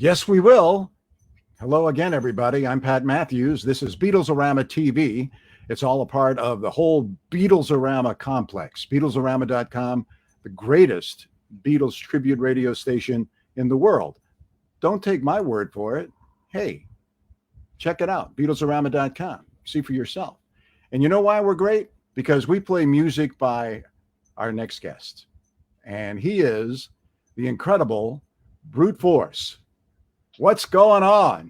Yes, we will. Hello again, everybody. I'm Pat Matthews. This is BeatlesARama TV. It's all a part of the whole BeatlesARama complex. BeatlesARama.com, the greatest Beatles tribute radio station in the world. Don't take my word for it. Hey, check it out, BeatlesARama.com. See for yourself. And you know why we're great? Because we play music by our next guest. And he is the incredible Brute Force. What's going on?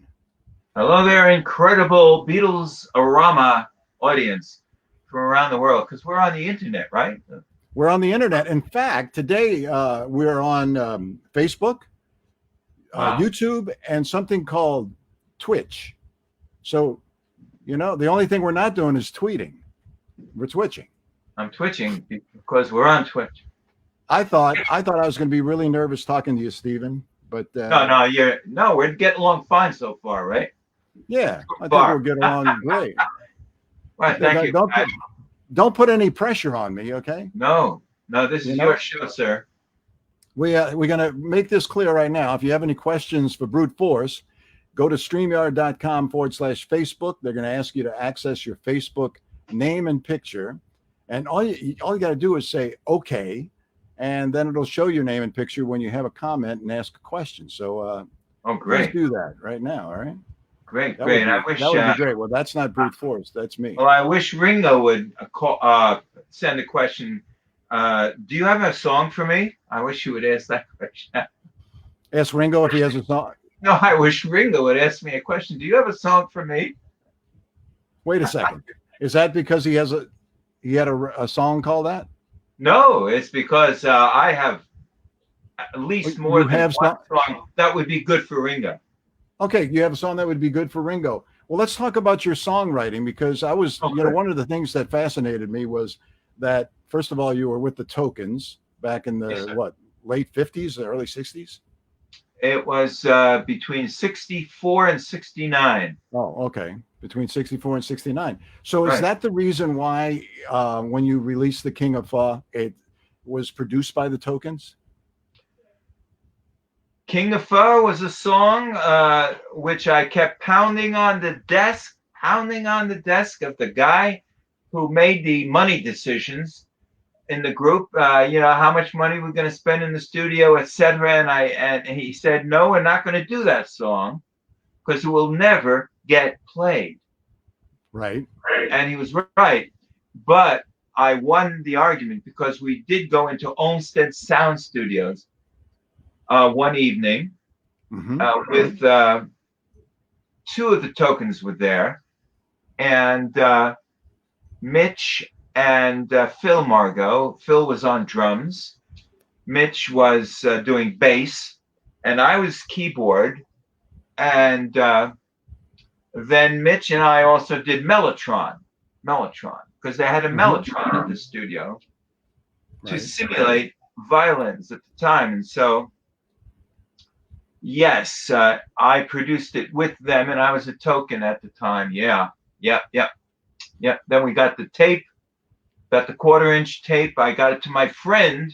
Hello there, incredible BeatlesARama audience from around the world, because we're on the internet, right? We're on the internet. In fact, today we're on Facebook, YouTube, and something called Twitch. So, you know, the only thing we're not doing is tweeting. We're twitching. I'm twitching because we're on Twitch. I thought I was going to be really nervous talking to you, Stephen. But no, we're getting along fine so far, right? Yeah, I think we'll get along great. Right, thank you. Don't put any pressure on me, okay? No, this is your show, sir. We're going to make this clear right now. If you have any questions for Brute Force, go to StreamYard.com/Facebook. They're going to ask you to access your Facebook name and picture. And all you got to do is say, okay, and then it'll show your name and picture when you have a comment and ask a question. So great. Let's do that right now, all right? Great. And I wish that would be great. Well, that's not Brute Force. That's me. Well, I wish Ringo would send a question. Do you have a song for me? I wish you would ask that question. Ask Ringo if he has a song. No, I wish Ringo would ask me a question. Do you have a song for me? Wait a second. Is that because he had a song called that? No, it's because I have at least more than one song that would be good for Ringo. Okay, you have a song that would be good for Ringo. Well, let's talk about your songwriting, because I was, one of the things that fascinated me was that, first of all, you were with the Tokens back in the, late 50s, early 60s? It was between 64 and 69. Oh, okay. Between 64 and 69. So is that the reason why when you released The King of Fa, it was produced by the Tokens? King of Fa was a song which I kept pounding on the desk of the guy who made the money decisions in the group. How much money we're going to spend in the studio, etc. And he said, no, we're not going to do that song because it will never get played. Right. And he was right. But I won the argument because we did go into Olmsted Sound Studios one evening with two of the Tokens were there, and Mitch and Phil Margot. Phil was on drums, Mitch was doing bass, and I was keyboard, and then Mitch and I also did Mellotron, because they had a Mellotron at the studio to simulate violins at the time. And so, yes, I produced it with them, and I was a Token at the time. Yeah. Then we got the tape, got the 1/4-inch tape. I got it to my friend,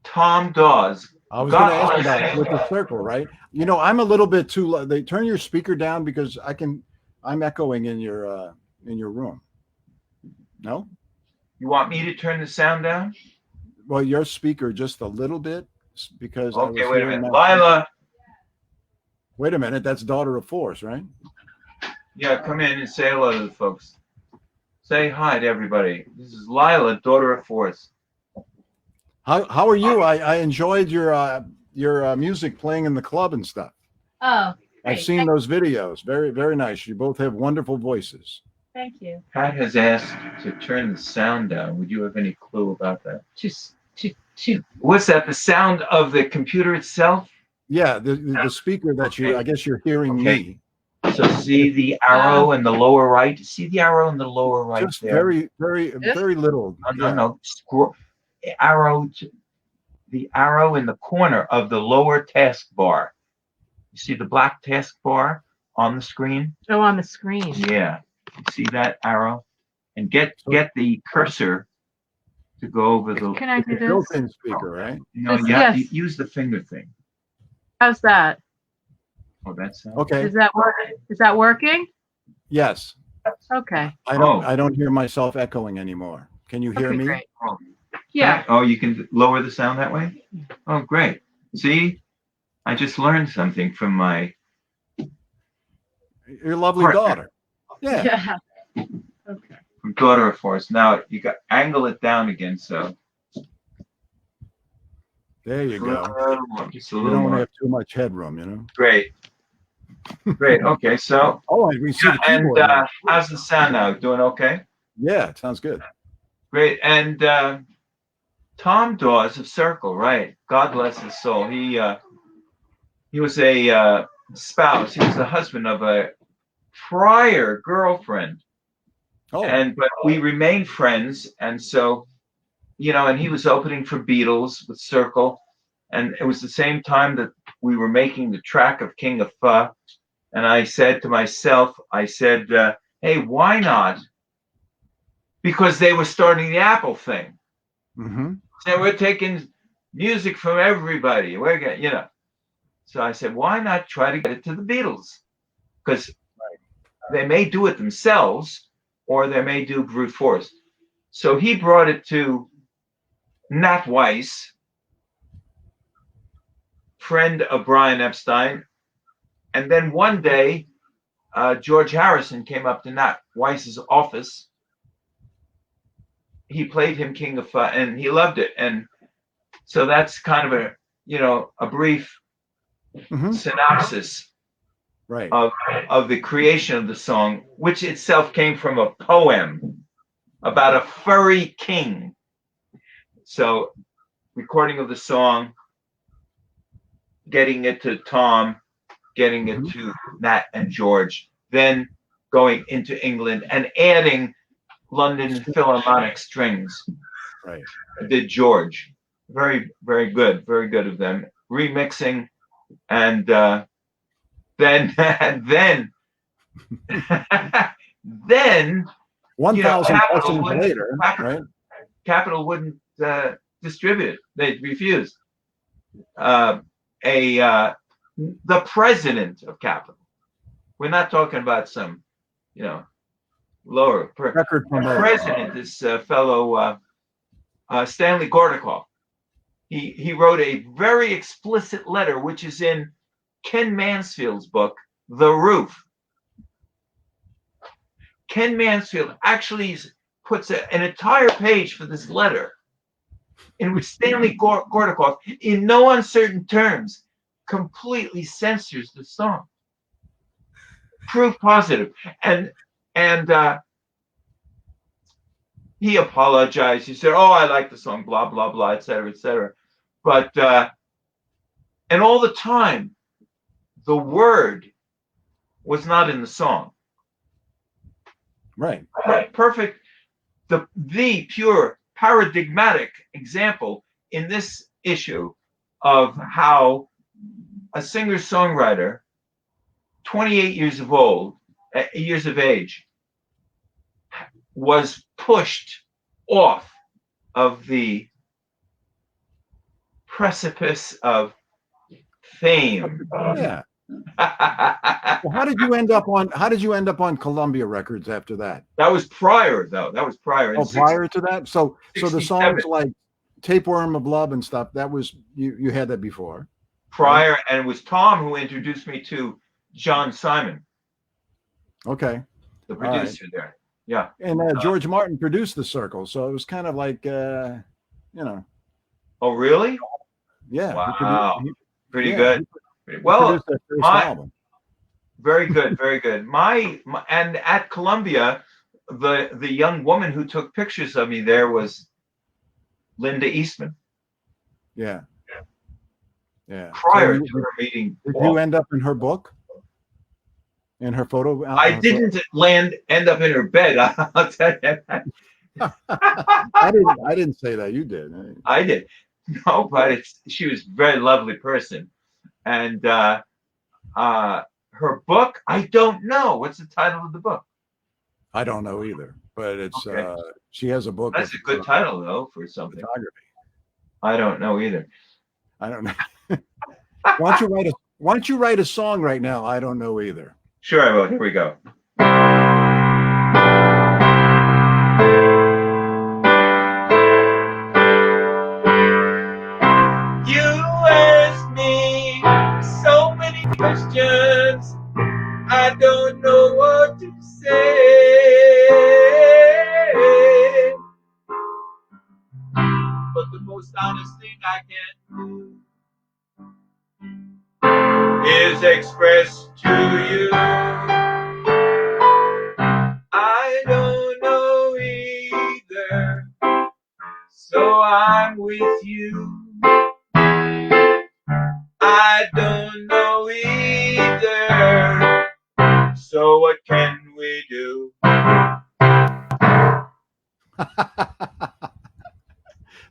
Tom Dawes. I was going to ask about it with the circle, right? You know, I'm a little bit too low. They turn your speaker down because I'm echoing in your room. No? You want me to turn the sound down? Well, your speaker just a little bit, because okay, wait a minute. Lila. Wait a minute. That's Daughter of Force, right? Yeah, come in and say hello to the folks. Say hi to everybody. This is Lila, Daughter of Force. How are you? I enjoyed your music playing in the club and stuff. Oh, great. I've seen those videos. Very, very nice. You both have wonderful voices. Thank you. Pat has asked to turn the sound down. Would you have any clue about that? What's that? The sound of the computer itself? Yeah, the speaker that I guess you're hearing me. So see the arrow in the lower right? See the arrow in the lower right Just there? very, very, very little. No. The arrow in the corner of the lower taskbar. You see the black taskbar on the screen? Oh, on the screen. Yeah. You see that arrow? And get the cursor to go over the. Can I do this? Built-in speaker, right? No, you have to use the finger thing. How's that? Oh, that's Okay. Is that working? Is that working? Yes. Okay. I don't hear myself echoing anymore. Can you hear Okay, me? great. Oh, Yeah. oh, you can lower the sound that way? Oh, great. See, I just learned something from my Your lovely partner, daughter. Yeah. Yeah. Okay. from daughter of Force. Now you got angle it down again, so There you go. just a You little don't more. have too much headroom, you know. Great, great. Okay, so Oh, and we see the and keyboard now. how's the sound now? Doing okay? Yeah, it sounds good. Great. And Tom Dawes of Circle, right? God bless his soul. He was a spouse. He was the husband of a prior girlfriend, Oh, but we remained friends. And so, and he was opening for Beatles with Circle, and it was the same time that we were making the track of King of Pho. And I said to myself, hey, why not? Because they were starting the Apple thing. mm-hmm. So we're taking music from everybody. We're getting, So I said, why not try to get it to the Beatles? Because they may do it themselves, or they may do brute force. So he brought it to Nat Weiss, friend of Brian Epstein. And then one day, George Harrison came up to Nat Weiss's office. He played him King of Pho, and he loved it. And so that's kind of a brief synopsis Right. of the creation of the song, which itself came from a poem about a furry king. So, recording of the song, getting it to Tom, getting it to Nat and George, then going into England and adding London Philharmonic strings. Right. Did George. Very, very good of them. Remixing, and then then 1,000 Capitol lessons later, right? Capitol wouldn't distribute it. They refused. The president of Capitol. We're not talking about some, lower Record promoter. president. This fellow Stanley Gordakoff. He wrote a very explicit letter, which is in Ken Mansfield's book, The Roof. Ken Mansfield actually puts an entire page for this letter in which Stanley Gordakoff, in no uncertain terms, completely censors the song. Proof positive. And he apologized. He said, "Oh, I like the song, blah, blah, blah, et cetera, et cetera." But, and all the time, the word was not in the song. Right. Perfect. The pure paradigmatic example in this issue of how a singer-songwriter, 28 years of age, was pushed off of the precipice of fame. Yeah. Well, how did you end up on Columbia Records after that? That was prior, though. That was prior. Oh, prior to that? So the 67. songs like Tapeworm of Love and stuff, that was you had that before. Prior, right? And it was Tom who introduced me to John Simon. Okay. The producer there. Yeah. And George Martin produced The Circle, so it was kind of like Oh, really? Yeah. Wow. Pretty yeah, good. Well, album. Very good, very good. And at Columbia, the young woman who took pictures of me there was Linda Eastman. Yeah. Yeah. Prior to her meeting. Did you end up in her book? In her photo? I didn't end up in her bed. I'll tell you that. I didn't say that. You did. I did. No, but she was a very lovely person. And her book, I don't know. What's the title of the book? I don't know either, but it's okay. She has a book. That's a good title though for something. Photography. I don't know either. I don't know. Why don't you write a song right now? I don't know either. Sure, I will. Here we go. You ask me so many questions, I don't know what to say. But the most honest thing I can do is express to you. I don't know either, so I'm with you. I don't know either, so what can we do?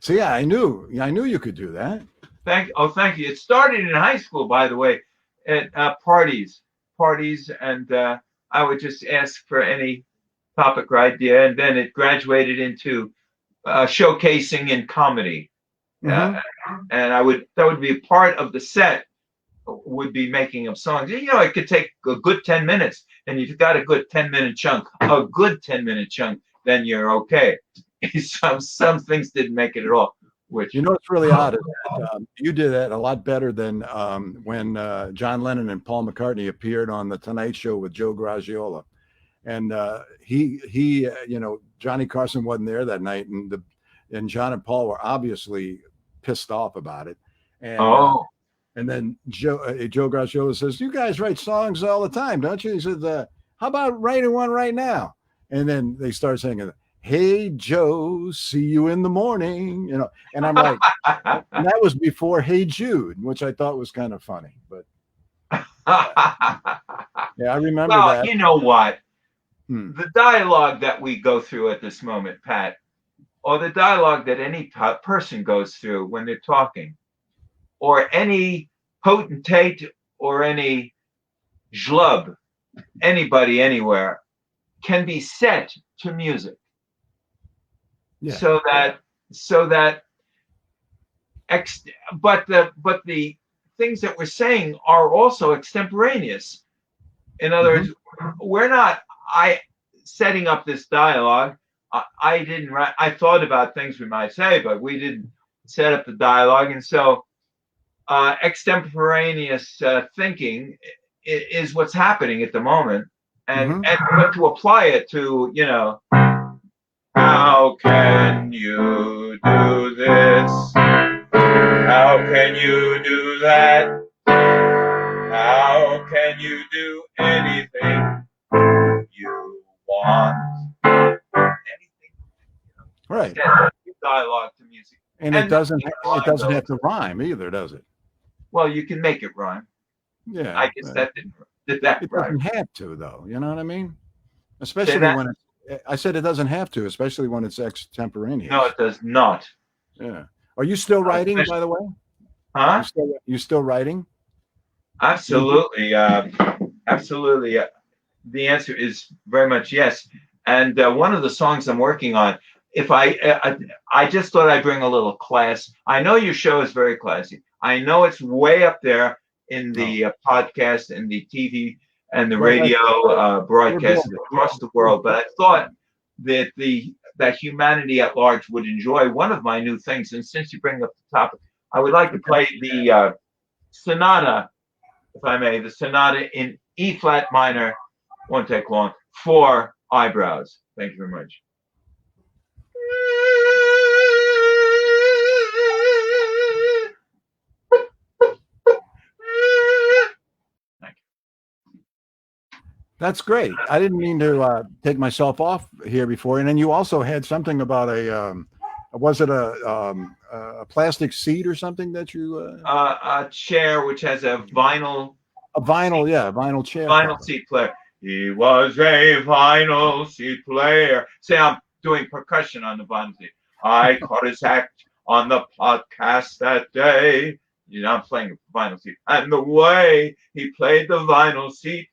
So yeah, I knew you could do that. Thank you. It started in high school, by the way, at parties, and I would just ask for any topic or idea, and then it graduated into showcasing in comedy. Mhm. And that would be a part of the set, would be making up songs. You know, it could take a good 10 minutes, and if you've got a good 10-minute chunk, then you're okay. Some things didn't make it at all. Which, You know what's really odd is that you did that a lot better than when John Lennon and Paul McCartney appeared on the Tonight Show with Joe Garagiola, and Johnny Carson wasn't there that night, and John and Paul were obviously pissed off about it, and then Joe Garagiola says, "You guys write songs all the time, don't you?" He said, "How about writing one right now?" And then they start singing, "Hey Joe, see you in the morning," and I'm like, and that was before "Hey Jude," which I thought was kind of funny, but yeah, I remember that. Well, you know what? The dialogue that we go through at this moment, Pat, or the dialogue that any person goes through when they're talking, or any potentate or any zhlub, anybody anywhere, can be set to music. Yeah. So that but the things that we're saying are also extemporaneous. In other words, we're not setting up this dialogue. I didn't write. I thought about things we might say, but we didn't set up the dialogue. And so extemporaneous thinking is what's happening at the moment. And but to apply it to, how can you do this? How can you do that? How can you do anything you want? Anything. Right. Dialogue to music. And it doesn't have to rhyme either, does it? Well, you can make it rhyme. Yeah. I guess it doesn't have to, though. You know what I mean? Especially when I said it doesn't have to, especially when it's extemporaneous. No, it does not. Yeah. Are you still writing, by the way? Huh? You still writing? Absolutely. Absolutely. The answer is very much yes. And one of the songs I'm working on, I just thought I'd bring a little class. I know your show is very classy. I know it's way up there in the podcast and the TV and the radio broadcasts across the world. But I thought that that humanity at large would enjoy one of my new things. And since you bring up the topic, I would like to play the sonata, if I may, the sonata in E flat minor, won't take long, for eyebrows. Thank you very much. That's great. I didn't mean to take myself off here before. And then you also had something about was it a plastic seat or something that you? A chair which has a vinyl. A vinyl, yeah, vinyl chair. Vinyl seat player. He was a vinyl seat player. Say, I'm doing percussion on the vinyl seat. I caught his act on the podcast that day. I'm playing a vinyl seat. And the way he played the vinyl seat,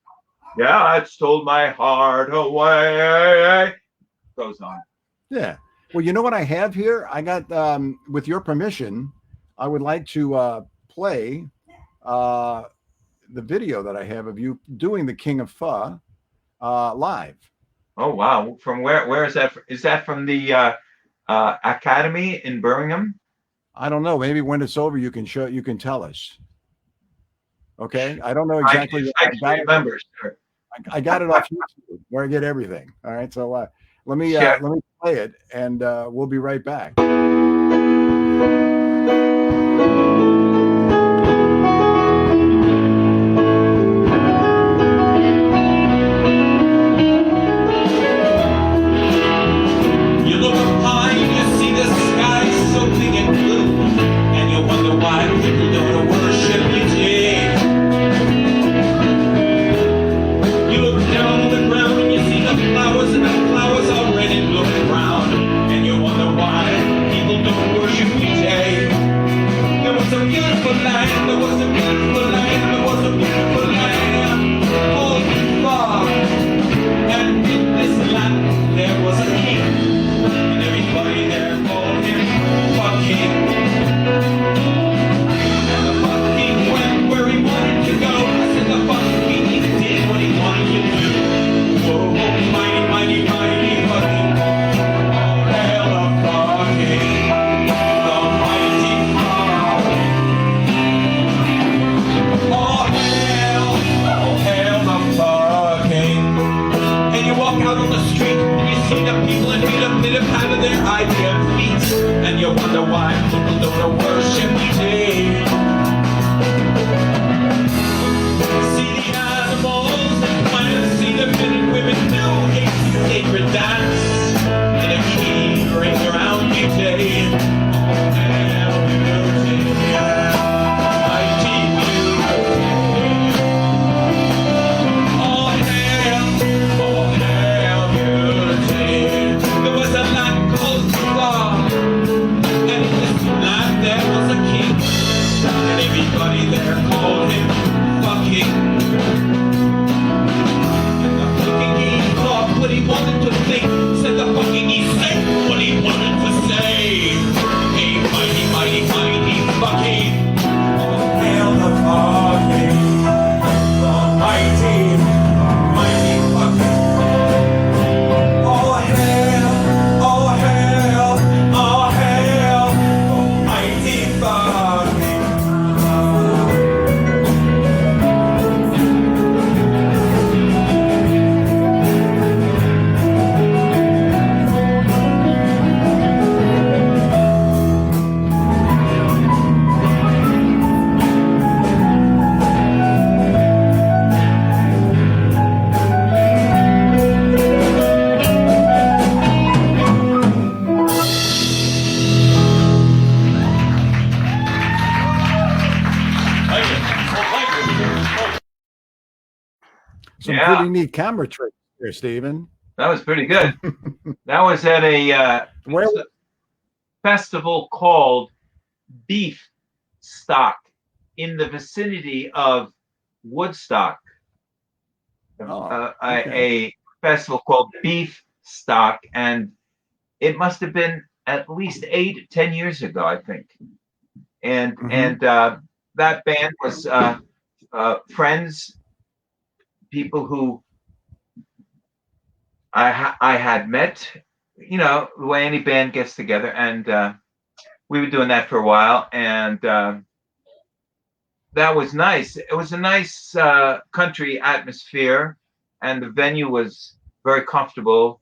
yeah, it stole my heart away. Goes on. Yeah. Well, you know what I have here? I got, with your permission, I would like to play the video that I have of you doing the King of Pho live. Oh wow! From where? Where is that? Is that from the Academy in Birmingham? I don't know. Maybe when it's over, you can show. You can tell us. Okay. I don't know exactly. I can remember. Sure. I got it off YouTube where I get everything. All right. So let me play it, and we'll be right back. Some pretty neat camera tricks there, Stephen. That was pretty good. That was at a festival called Beef Stock in the vicinity of Woodstock. A festival called Beef Stock, and it must have been at least 8-10 years ago, I think. And that band was friends, people who I had met, you know, the way any band gets together, and we were doing that for a while, and that was nice. It was a nice country atmosphere, and the venue was very comfortable,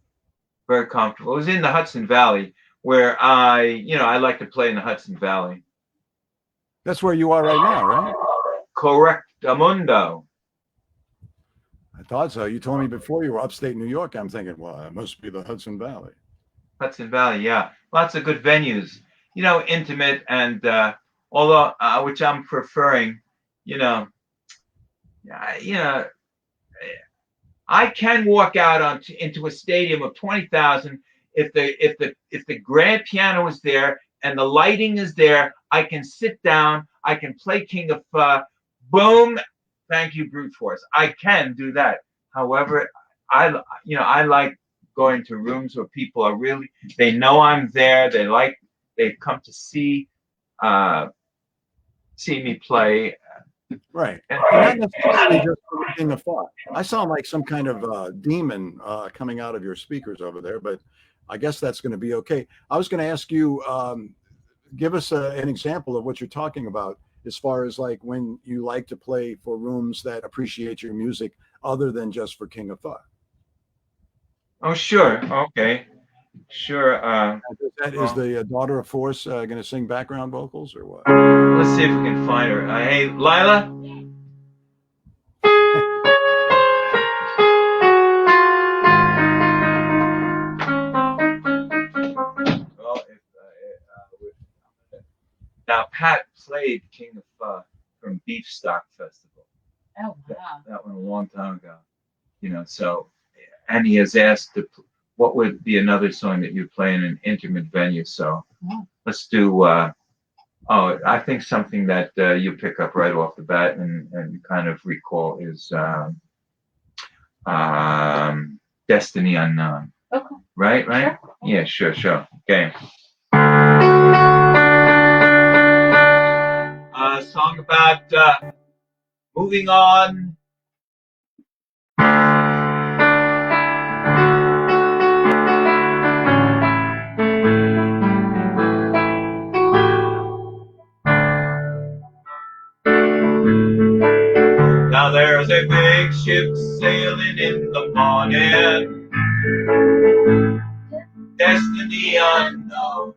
very comfortable. It was in the Hudson Valley, where I like to play in the Hudson Valley. That's where you are right now, right? Correctamundo. I thought so. You told me before you were upstate New York. I'm thinking, well, it must be the Hudson Valley. Hudson Valley, yeah. Lots of good venues, you know, intimate, and although which I'm preferring, I can walk out into a stadium of 20,000 if the grand piano is there and the lighting is there. I can sit down. I can play King of boom. Thank you, brute force. I can do that. However, I like going to rooms where people are really, they know I'm there. They've come to see me play. Right. And, And not necessarily just for King of Thought. I sound like some kind of demon coming out of your speakers over there, but I guess that's going to be okay. I was going to ask you, give us an example of what you're talking about as far as like when you like to play for rooms that appreciate your music other than just for King of Thought. oh, sure. Okay. Sure. Is the daughter of Force going to sing background vocals or what? Let's see if we can find her. Hey, Lila? Well, now, Pat played King of from Beefstock Festival. Oh, wow. That one a long time ago. You know, so, and he has asked what would be another song that you play in an intimate venue. So let's do, I think something that you pick up right off the bat and kind of recall is Destiny Unknown. Okay. Right? Sure. Yeah, sure. Okay. A song about moving on. Now there's a big ship sailing in the morning, destiny unknown.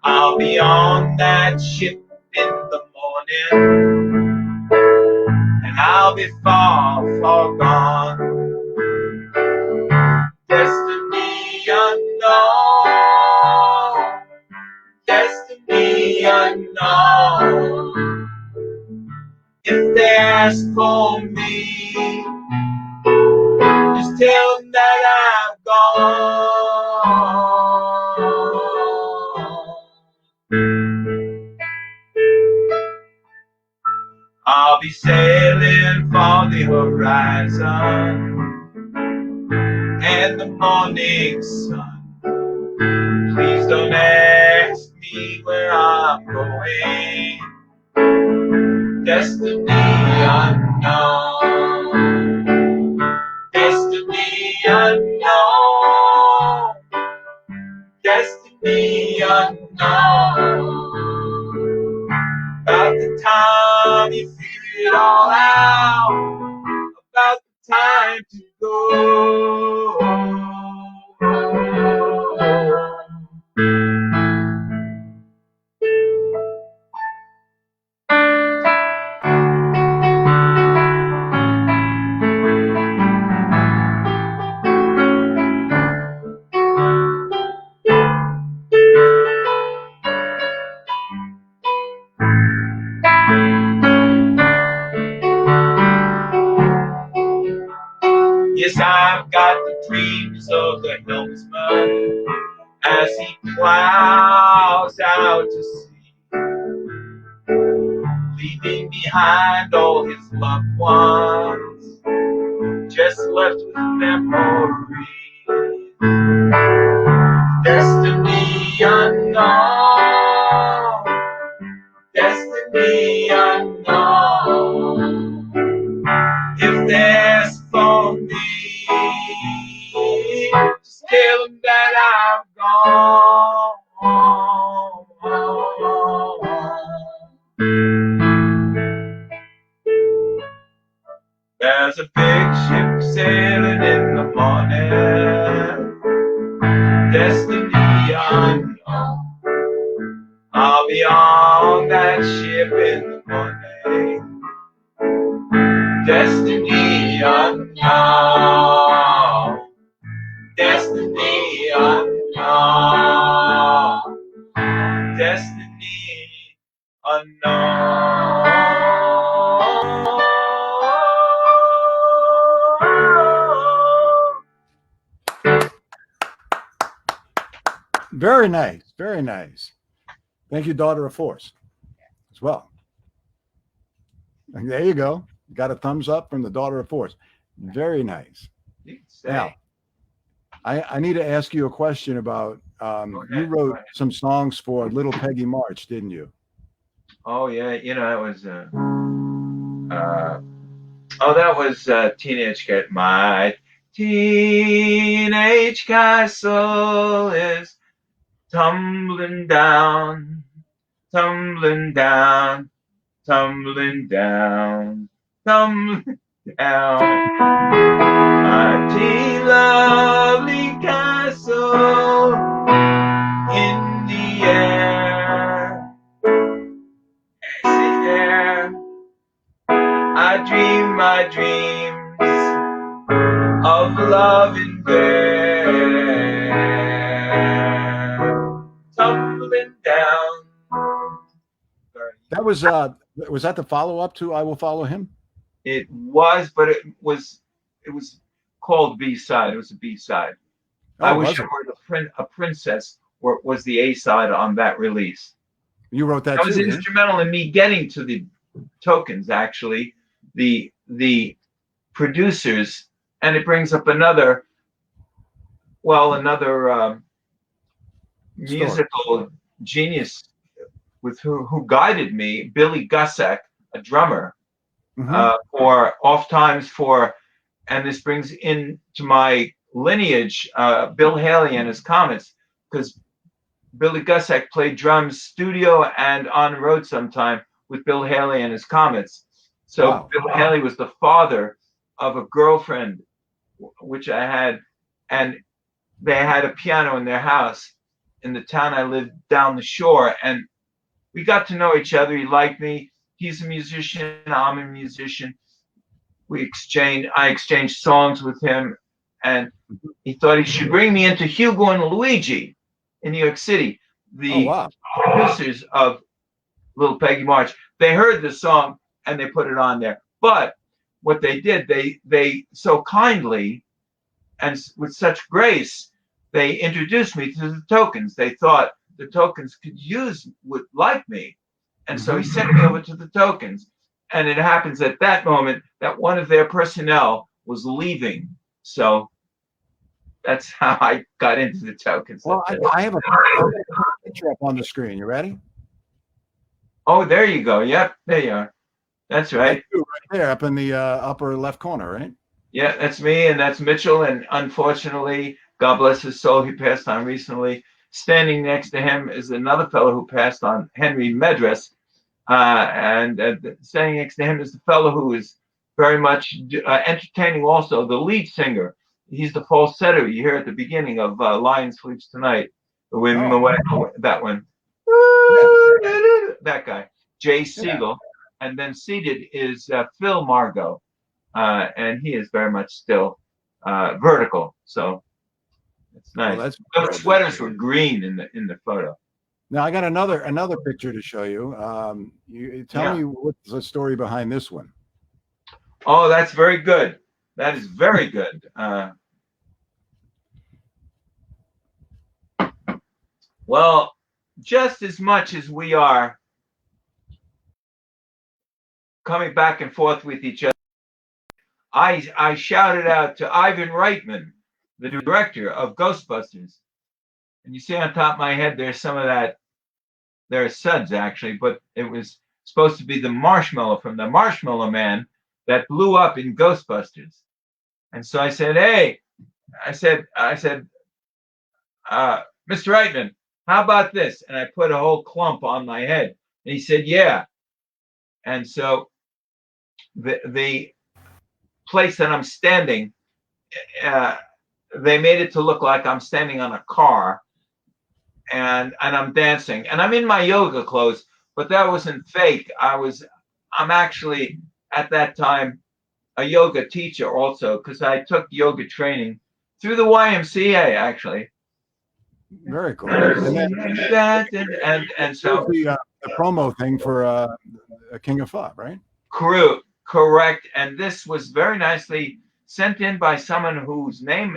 I'll be on that ship in the morning, and I'll be far, far gone. Destiny unknown, destiny unknown. If they ask for me, just tell them that I'm gone. I'll be sailing for the horizon and the morning sun. Please don't ask me where I'm going. Destiny unknown, destiny unknown, destiny unknown. About the time you figure it all out, about the time to go. Yes, I've got the dreams of the helmsman as he plows out to sea, leaving behind all his loved ones, just left with memories. Destiny unknown, destiny unknown. If they ask for me, just tell them that I'm gone. There's a big ship sailing in the morning, destiny unknown. I'll be on that ship in the morning, destiny unknown, destiny unknown, destiny unknown. Very nice. Very nice. Thank you, Daughter of Force, as well. And there you go. Got a thumbs up from the Daughter of Force. Very nice. Now, I need to ask you a question about, you wrote some songs for Little Peggy March, didn't you? Oh, yeah. You know, that was Oh, that was Teenage Cat. My teenage castle is tumbling down, tumbling down, tumbling down, tumbling down. My teen lovely castle in the air. I sit there. I dream my dreams of love in there, tumbling down. That was that the follow up to "I Will Follow Him"? It was, but it was called B-side. It was a B-side. Oh, I Wish was I it? Were a Princess was the A-side on that release. You wrote that That was too, didn't you? instrumental in me getting to the Tokens, actually. The producers, and it brings up another musical genius with who guided me, Billy Gusick, a drummer, for oft times for, and this brings into my lineage Bill Haley and his Comets, because Billy Gusick played drums studio and on the road sometime with Bill Haley and his Comets. So Wow. Bill Haley was the father of a girlfriend which I had, and they had a piano in their house in the town I lived down the shore, and we got to know each other. He liked me. He's a musician. I'm a musician. I exchanged songs with him, and he thought he should bring me into Hugo and Luigi in New York City. The producers of Little Peggy March, they heard the song and they put it on there. But what they did, they so kindly and with such grace, they introduced me to the Tokens. They thought the Tokens would like me. And so he sent me over to the Tokens. And it happens at that moment that one of their personnel was leaving. So that's how I got into the Tokens. Well, I have a picture up on the screen. You ready? Oh, there you go. Yep, there you are. That's right. Right there, up in the upper left corner, right? Yeah, that's me, and that's Mitchell. And unfortunately, God bless his soul, he passed on recently. Standing next to him is another fellow who passed on, Henry Medress. And standing next to him is the fellow who is very much entertaining also, the lead singer. He's the falsetto you hear at the beginning of Lion Sleeps Tonight. The Women Away, that one. Yeah. That guy, Jay Siegel. Yeah. And then seated is Phil Margot. And he is very much still vertical. So it's nice. Those sweaters were green in the photo. Now I got another picture to show you. You tell me what's the story behind this one. Oh, that's very good. That is very good. Well, just as much as we are coming back and forth with each other, I shouted out to Ivan Reitman, the director of Ghostbusters. And you see on top of my head, there's some of that. There are suds, actually, but it was supposed to be the marshmallow from the Marshmallow Man that blew up in Ghostbusters. And so I said, hey, I said, Mr. Reitman, how about this? And I put a whole clump on my head. And he said, yeah. And so the place that I'm standing, they made it to look like I'm standing on a car. And I'm dancing, and I'm in my yoga clothes, but that wasn't fake. I'm actually at that time a yoga teacher also, because I took yoga training through the YMCA actually. Very cool. And so the promo thing for King of Fop, right? Correct. And this was very nicely sent in by someone whose name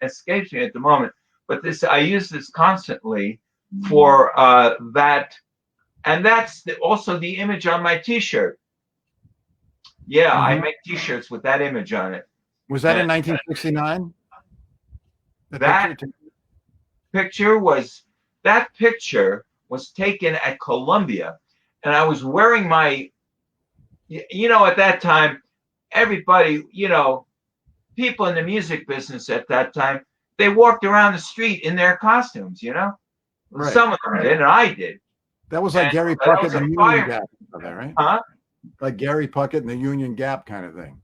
escapes me at the moment. But I use this constantly for that, and that's also the image on my T-shirt. Yeah, I make T-shirts with that image on it. Was that in 1969? That picture was taken at Columbia, and I was wearing my You know, at that time, everybody, you know, people in the music business at that time, they walked around the street in their costumes, you know? Right. Some of them did, and I did. That was like And Gary that Puckett was a and the fire- Union Gap, there, right? Huh? Like Gary Puckett and the Union Gap kind of thing.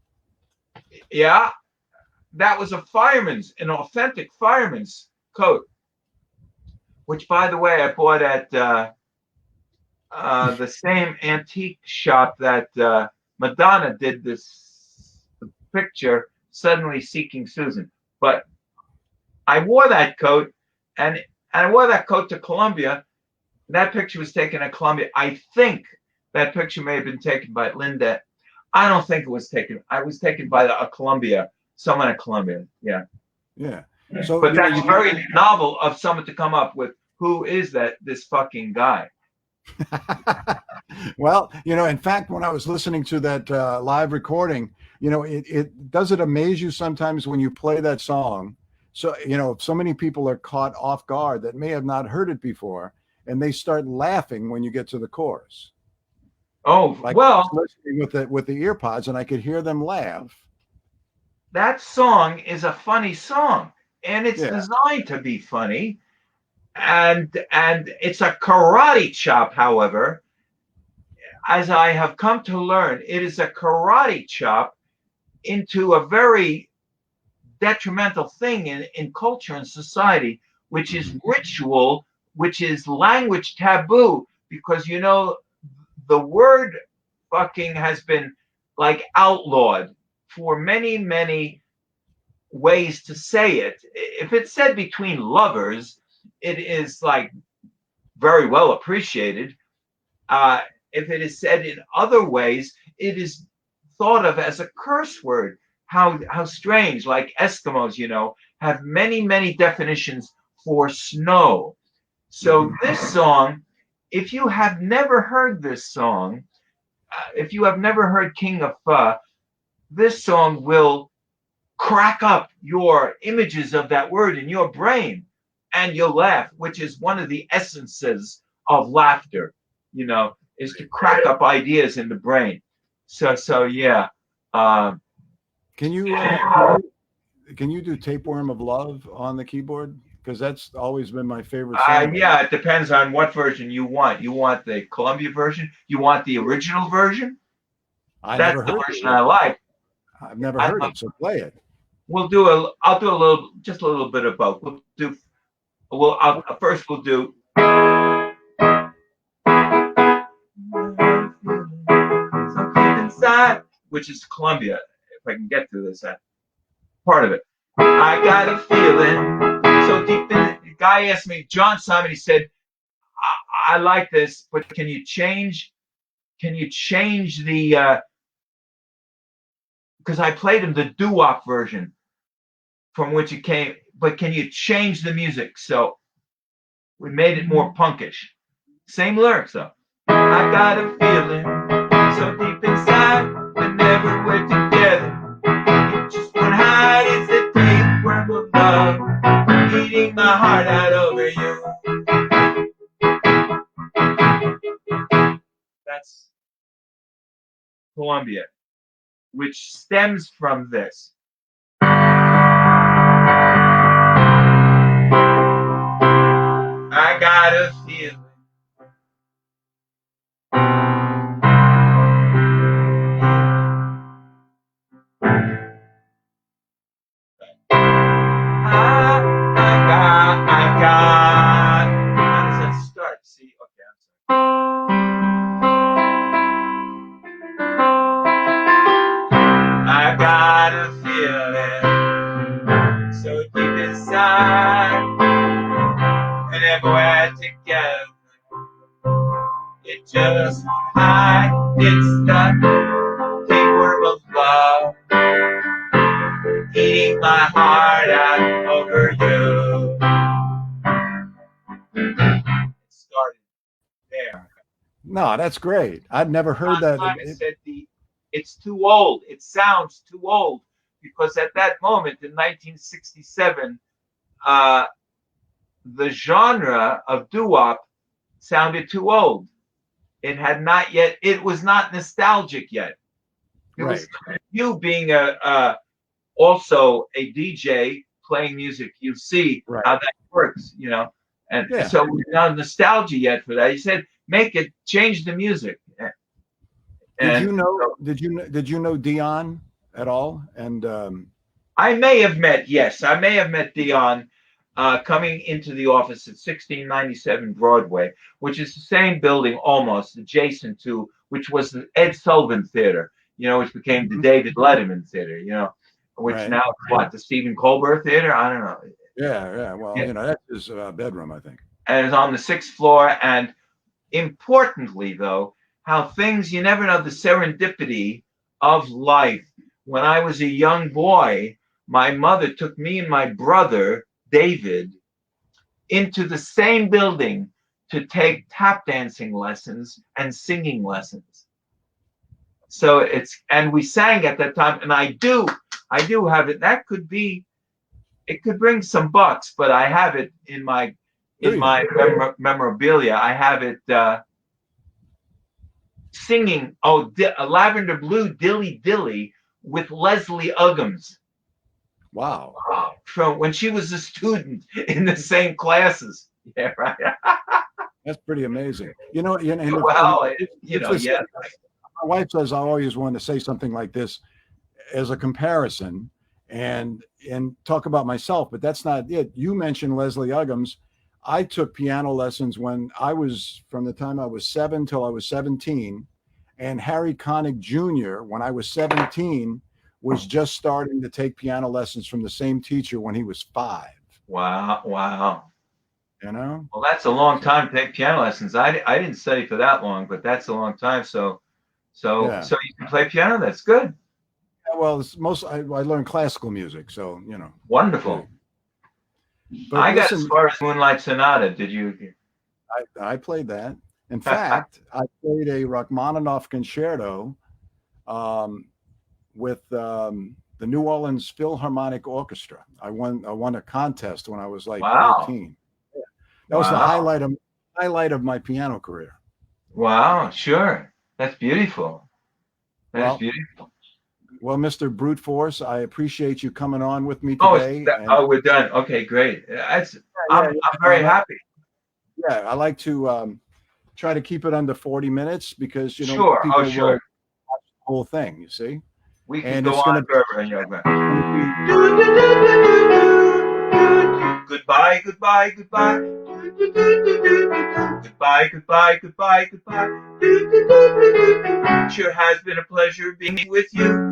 Yeah, that was an authentic fireman's coat, which, by the way, I bought at the same antique shop that Madonna did this picture, Suddenly Seeking Susan. But I wore that coat, and I wore that coat to Columbia. That picture was taken at Columbia. I think that picture may have been taken by Linda. I don't think it was taken. I was taken by someone at Columbia. Yeah. Yeah. So, But that's very novel of someone to come up with, who is this fucking guy? Well, you know, in fact, when I was listening to that live recording, you know, does it amaze you sometimes when you play that song? So, you know, so many people are caught off guard that may have not heard it before, and they start laughing when you get to the chorus. Oh, like well, listening with the ear pods, and I could hear them laugh. that song is a funny song, and it's Yeah. designed to be funny, and it's a karate chop. However, as I have come to learn, it is a karate chop into a very detrimental thing in culture and society, which is ritual, which is language taboo, because, you know, the word fucking has been like outlawed for many, many ways to say it. If it's said between lovers, it is like very well appreciated. If it is said in other ways, it is thought of as a curse word. How strange! Like Eskimos, you know, have many, many definitions for snow. So this song, if you have never heard this song, if you have never heard King of Pho, this song will crack up your images of that word in your brain, and you'll laugh, which is one of the essences of laughter, you know, is to crack up ideas in the brain. So yeah. Can you do Tapeworm of Love on the keyboard? Because that's always been my favorite song. Yeah, it depends on what version you want. You want the Columbia version? You want the original version? That's the version I like. I've never heard it, so play it. I'll do just a little bit of both. First we'll do. Something inside, which is Columbia. If I can get to this part of it. I got a feeling so deep in it. The guy asked me, John Simon, he said, I like this, but can you change the because I played him the doo-wop version from which it came, but can you change the music? So we made it more punkish. Same lyrics though. I got a feeling so deep inside, whenever we're together, it just won't hide. It's a tapeworm of love, eating my heart out over you. That's Columbia, which stems from this. I got a feeling. I got. How does that start? See, okay, I'm sorry. I got a feeling so deep inside, whenever we're together, it just won't hide. It's the tapeworm of love, eating my heart out over you. It started there. No, that's great. I'd never heard that. Simon said it's too old. It sounds too old, because at that moment in 1967, the genre of doo-wop sounded too old. It had not yet. It was not nostalgic yet. It was you being also a DJ playing music. You see how that works, you know. And so we're not nostalgia yet for that. He said, make it, change the music. Did you know Dion at all? And I may have met Dion coming into the office at 1697 Broadway, which is the same building almost adjacent to, which was the Ed Sullivan Theater, you know, which became the David Letterman Theater, you know, which now is what, the Stephen Colbert Theater? I don't know. Yeah. Well, you know, that's his bedroom, I think. And it's on the 6th floor. And importantly, though, how things, you never know the serendipity of life. When I was a young boy, my mother took me and my brother, David, into the same building to take tap dancing lessons and singing lessons. So and we sang at that time, and I do have it. That could be, it could bring some bucks, but I have it in my memorabilia. I have it singing Lavender Blue Dilly Dilly with Leslie Uggams. Wow. From when she was a student in the same classes. Yeah, right. That's pretty amazing. You know, my wife says I always want to say something like this as a comparison and talk about myself, but that's not it. You mentioned Leslie Uggams. I took piano lessons when from the time I was 7 till I was 17, and Harry Connick Jr., when I was 17, was just starting to take piano lessons from the same teacher when he was 5. Wow. You know? Well, that's a long time to take piano lessons. I didn't study for that long, but that's a long time. So you can play piano. That's good. Yeah, well, I learned classical music, so you know. Wonderful. But I got as far as Moonlight Sonata. Did you? I played that. In fact, I played a Rachmaninoff concerto with the New Orleans Philharmonic Orchestra. I won a contest when I was like 14. Yeah. That was the highlight of my piano career. Wow, sure. That's beautiful. That's beautiful. Well, Mr. Brute Force, I appreciate you coming on with me today. We're done. Okay, great. I'm very happy. Yeah, I like to try to keep it under 40 minutes because, you know, people will watch the whole thing, you see? We can go on forever. Goodbye. Goodbye. Sure has been a pleasure being with you.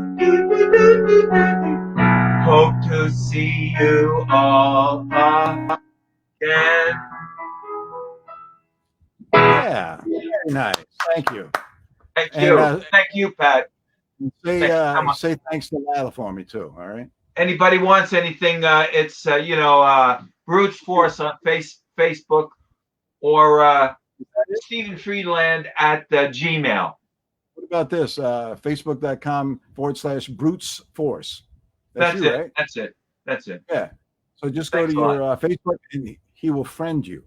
Hope to see you all again. Yeah, very nice. Thank you. Thank you, Pat. Say thanks to Lila for me too. All right. Anybody wants anything? It's Brute Force on Facebook or Stephen Friedland at Gmail. What about this? Facebook.com/Brutes Force. That's you, it. Right? That's it. Yeah. So just go to your Facebook and he will friend you.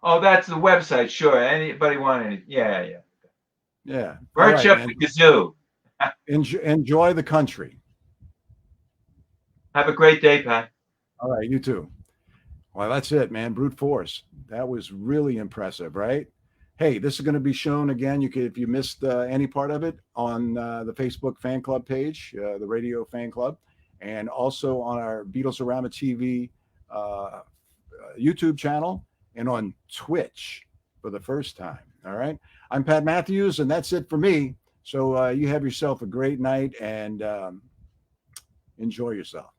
Oh, that's the website. Sure. Anybody want any? Yeah. Yeah. Merch up the kazoo. Enjoy the country. Have a great day, Pat. All right, you too. Well, that's it, man. Brute Force. That was really impressive, right? Hey, this is going to be shown again. You could, if you missed any part of it, on the Facebook fan club page, the radio fan club, and also on our BeatlesARama TV YouTube channel, and on Twitch for the first time. All right. I'm Pat Matthews, and that's it for me. So you have yourself a great night and enjoy yourself.